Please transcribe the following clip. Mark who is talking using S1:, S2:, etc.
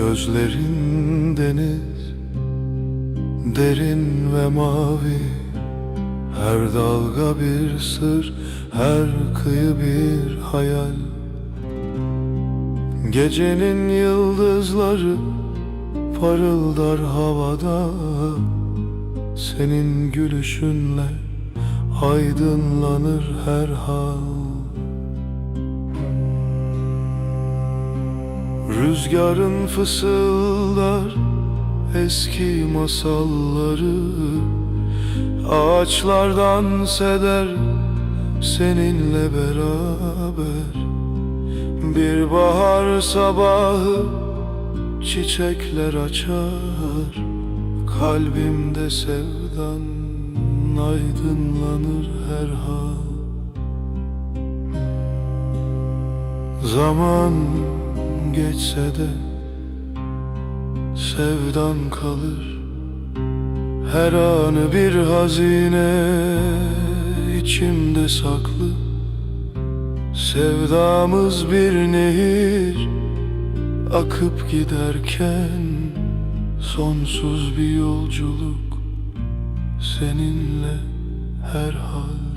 S1: Gözlerin deniz, derin ve mavi. Her dalga bir sır, her kıyı bir hayal. Gecenin yıldızları parıldar havada. Senin gülüşünle aydınlanır her hal. Rüzgarın fısıldar eski masalları. Ağaçlar dans eder seninle beraber. Bir bahar sabahı çiçekler açar. Kalbimde sevdan aydınlanır her hal. Zaman geçse de sevdan kalır. Her anı bir hazine içimde saklı. Sevdamız bir nehir akıp giderken, sonsuz bir yolculuk seninle her hal.